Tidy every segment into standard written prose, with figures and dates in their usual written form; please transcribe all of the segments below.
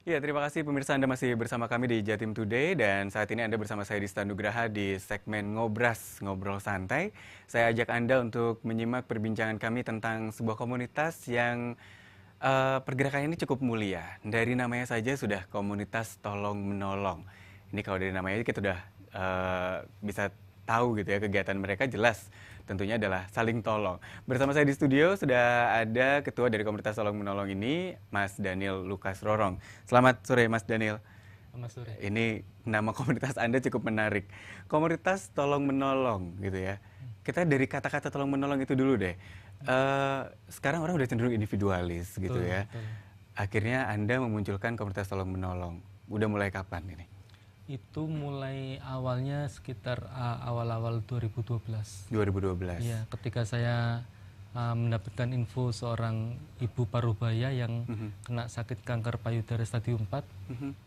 Ya, terima kasih pemirsa Anda masih bersama kami di Jatim Today dan saat ini Anda bersama saya Dista Nugraha di segmen Ngobras, Ngobrol Santai. Saya ajak Anda untuk menyimak perbincangan kami tentang sebuah komunitas yang pergerakannya ini cukup mulia. Dari namanya saja sudah komunitas tolong menolong. Ini kalau dari namanya kita sudah bisa tahu gitu ya kegiatan mereka jelas tentunya adalah saling tolong. Bersama saya di studio sudah ada ketua dari komunitas tolong menolong ini, Mas Daniel Lukas Rorong. Selamat sore Mas Daniel. Selamat sore. Ini nama komunitas Anda cukup menarik. Komunitas tolong menolong gitu ya. Kita dari kata-kata tolong menolong itu dulu deh. Sekarang orang udah cenderung individualis gitu Betul, ya. betul. Akhirnya Anda memunculkan komunitas tolong menolong. Udah mulai kapan ini? Itu mulai awalnya sekitar awal-awal 2012. 2012. Ya, ketika saya mendapatkan info seorang ibu parubaya yang kena sakit kanker payudara stadium 4,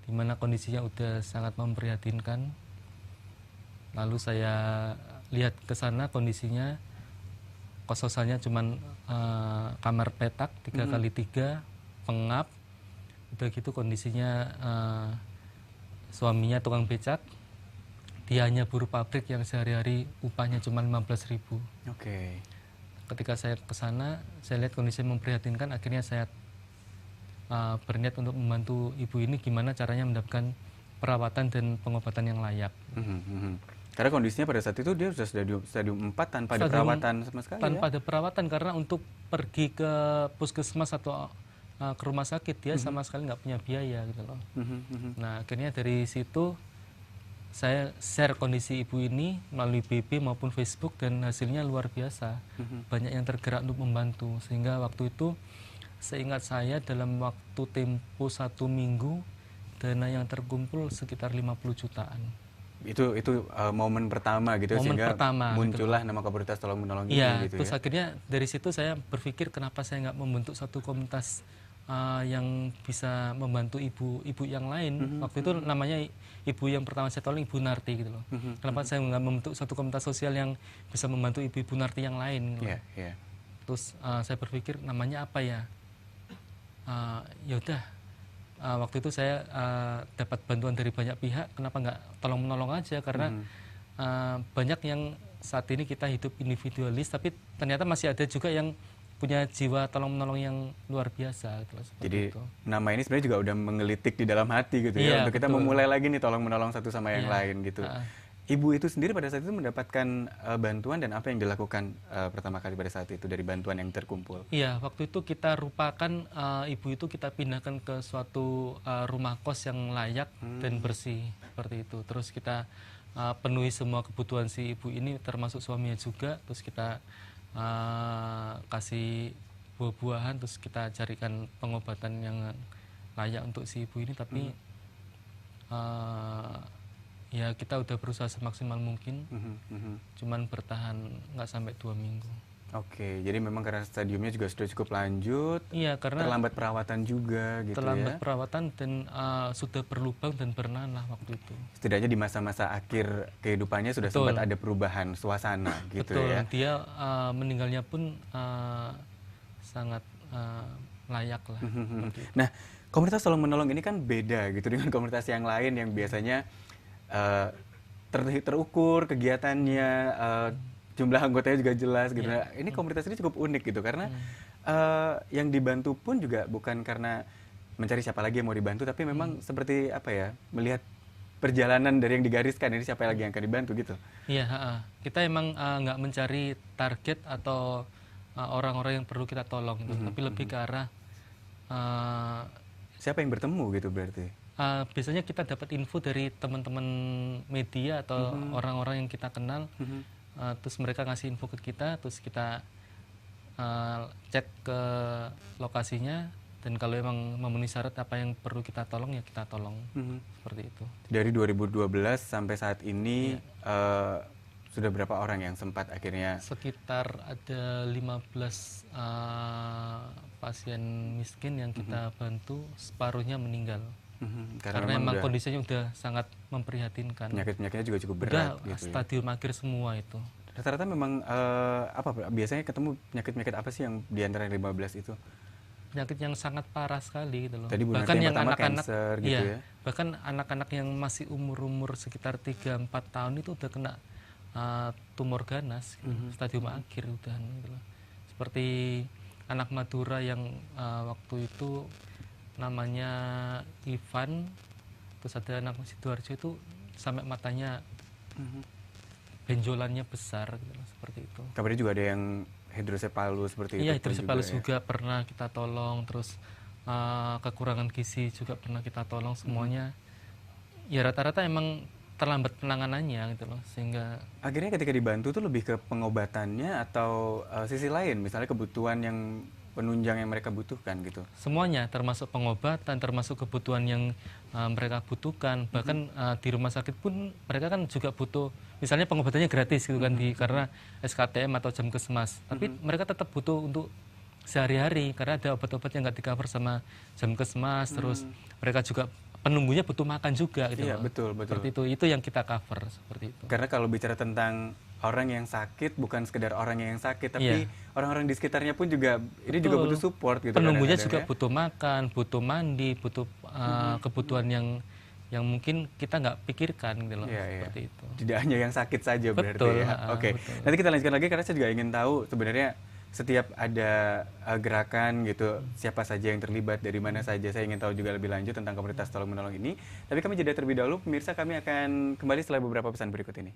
di mana kondisinya udah sangat memprihatinkan. Lalu saya lihat ke sana kondisinya kos-kosannya cuman kamar petak 3x3, pengap. Udah gitu kondisinya suaminya tukang becak, dia hanya buruh pabrik yang sehari-hari upahnya cuma 15.000. Oke. Ketika saya ke sana, saya lihat kondisi memprihatinkan, akhirnya saya berniat untuk membantu ibu ini gimana caranya mendapatkan perawatan dan pengobatan yang layak. Karena kondisinya pada saat itu dia sudah stadium 4 tanpa ada perawatan sama sekali tanpa ya? ada perawatan, karena untuk pergi ke puskesmas atau ke rumah sakit dia sama sekali nggak punya biaya gitu loh. Nah, akhirnya dari situ saya share kondisi ibu ini melalui BB maupun Facebook dan hasilnya luar biasa. Banyak yang tergerak untuk membantu, sehingga waktu itu seingat saya dalam waktu tempo 1 minggu dana yang terkumpul sekitar 50 jutaan. Itu momen pertama gitu Momen sehingga pertama, muncullah nama komunitas tolong menolong Iya, ini gitu terus ya. akhirnya dari situ saya berpikir kenapa saya nggak membentuk satu komunitas yang bisa membantu ibu-ibu yang lain. Waktu itu namanya ibu yang pertama saya tolong Ibu Narti gitu loh. Kenapa saya nggak membentuk satu komunitas sosial yang bisa membantu ibu-ibu Narti yang lain? Gitu. Iya, iya. Terus saya berpikir namanya apa ya? Ya udah. Waktu itu saya dapat bantuan dari banyak pihak. Kenapa nggak tolong menolong aja? Karena banyak yang saat ini kita hidup individualis, tapi ternyata masih ada juga yang punya jiwa tolong menolong yang luar biasa gitu. Jadi itu. nama ini sebenarnya juga udah menggelitik di dalam hati gitu ya, Iya, untuk kita betul. memulai lagi nih tolong menolong satu sama yang Iya. lain gitu. Ibu itu sendiri pada saat itu mendapatkan bantuan dan apa yang dilakukan pertama kali pada saat itu dari bantuan yang terkumpul? Iya, waktu itu kita rupakan ibu itu kita pindahkan ke suatu rumah kos yang layak dan bersih seperti itu. Terus kita penuhi semua kebutuhan si ibu ini termasuk suaminya juga. Terus kita kasih buah-buahan, terus kita carikan pengobatan yang layak untuk si ibu ini. Tapi ya kita udah berusaha semaksimal mungkin. Cuman bertahan nggak sampai 2 minggu. Oke, jadi memang karena stadiumnya juga sudah cukup lanjut, Iya, karena terlambat perawatan juga gitu terlambat ya. perawatan dan sudah berlubang dan bernanah waktu itu. Setidaknya di masa-masa akhir kehidupannya sudah Betul. sempat ada perubahan suasana gitu Betul, ya. dia meninggalnya pun sangat layak lah. Seperti itu. Nah, komunitas tolong menolong ini kan beda gitu dengan komunitas yang lain yang biasanya terukur kegiatannya, jumlah anggotanya juga jelas gitu. Nah, ini komunitas ini cukup unik gitu karena yang dibantu pun juga bukan karena mencari siapa lagi yang mau dibantu, tapi memang seperti apa ya, melihat perjalanan dari yang digariskan ini siapa lagi yang akan dibantu gitu. Iya, kita emang nggak mencari target atau orang-orang yang perlu kita tolong, gitu. Tapi lebih ke arah Siapa yang bertemu gitu berarti? biasanya kita dapat info dari teman-teman media atau orang-orang yang kita kenal. Terus mereka ngasih info ke kita, terus kita cek ke lokasinya, dan kalau emang memenuhi syarat apa yang perlu kita tolong ya kita tolong. Seperti itu. Dari 2012 sampai saat ini sudah berapa orang yang sempat akhirnya? Sekitar ada 15 pasien miskin yang kita bantu, separuhnya meninggal. Karena emang kondisinya udah sangat memprihatinkan. Penyakit-penyakitnya juga cukup berat Udah gitu ya. stadium akhir semua itu. Rata-rata memang apa biasanya ketemu penyakit-penyakit apa sih yang di antara 15 itu? penyakit yang sangat parah sekali gitu loh. Tadi Bu Narti Bahkan yang yang pertama anak-anak, cancer gitu iya, ya. bahkan anak-anak yang masih umur-umur sekitar 3-4 tahun itu udah kena tumor ganas, gitu, stadium akhir udah gitu loh. Seperti anak Madura yang waktu itu namanya Ivan, terus ada anak Sidoarjo itu sampai matanya benjolannya besar gitu loh, seperti itu. Kabarnya juga ada yang hidrosepalus seperti Iya, itu pun hidrosepalus juga, juga pernah kita tolong, terus kekurangan gizi juga pernah kita tolong, semuanya. Ya rata-rata emang terlambat penanganannya gitu loh, sehingga akhirnya ketika dibantu tuh lebih ke pengobatannya atau sisi lain, misalnya kebutuhan yang penunjang yang mereka butuhkan gitu. semuanya termasuk pengobatan, termasuk kebutuhan yang mereka butuhkan. Bahkan di rumah sakit pun mereka kan juga butuh, misalnya pengobatannya gratis gitu kan, karena SKTM atau Jamkesmas. Tapi mereka tetap butuh untuk sehari-hari karena ada obat-obat yang nggak di-cover sama Jamkesmas. Terus mereka juga penunggunya butuh makan juga gitu Iya, loh. betul. Seperti itu yang kita cover seperti itu. Karena kalau bicara tentang orang yang sakit, bukan sekedar orang yang sakit, tapi Iya. orang-orang di sekitarnya pun juga ini juga Betul. butuh support gitu. Penunggunya kadang-kadang juga ya. butuh makan, butuh mandi, butuh kebutuhan yang mungkin kita nggak pikirkan gitu loh, Iya, iya. seperti itu. Tidak hanya yang sakit saja berarti Betul, ya. Oke. betul. Nanti kita lanjutkan lagi karena saya juga ingin tahu sebenarnya setiap ada gerakan gitu, siapa saja yang terlibat, dari mana saja. Saya ingin tahu juga lebih lanjut tentang komunitas tolong menolong ini. Tapi kami jeda terlebih dahulu, pemirsa, kami akan kembali setelah beberapa pesan berikut ini.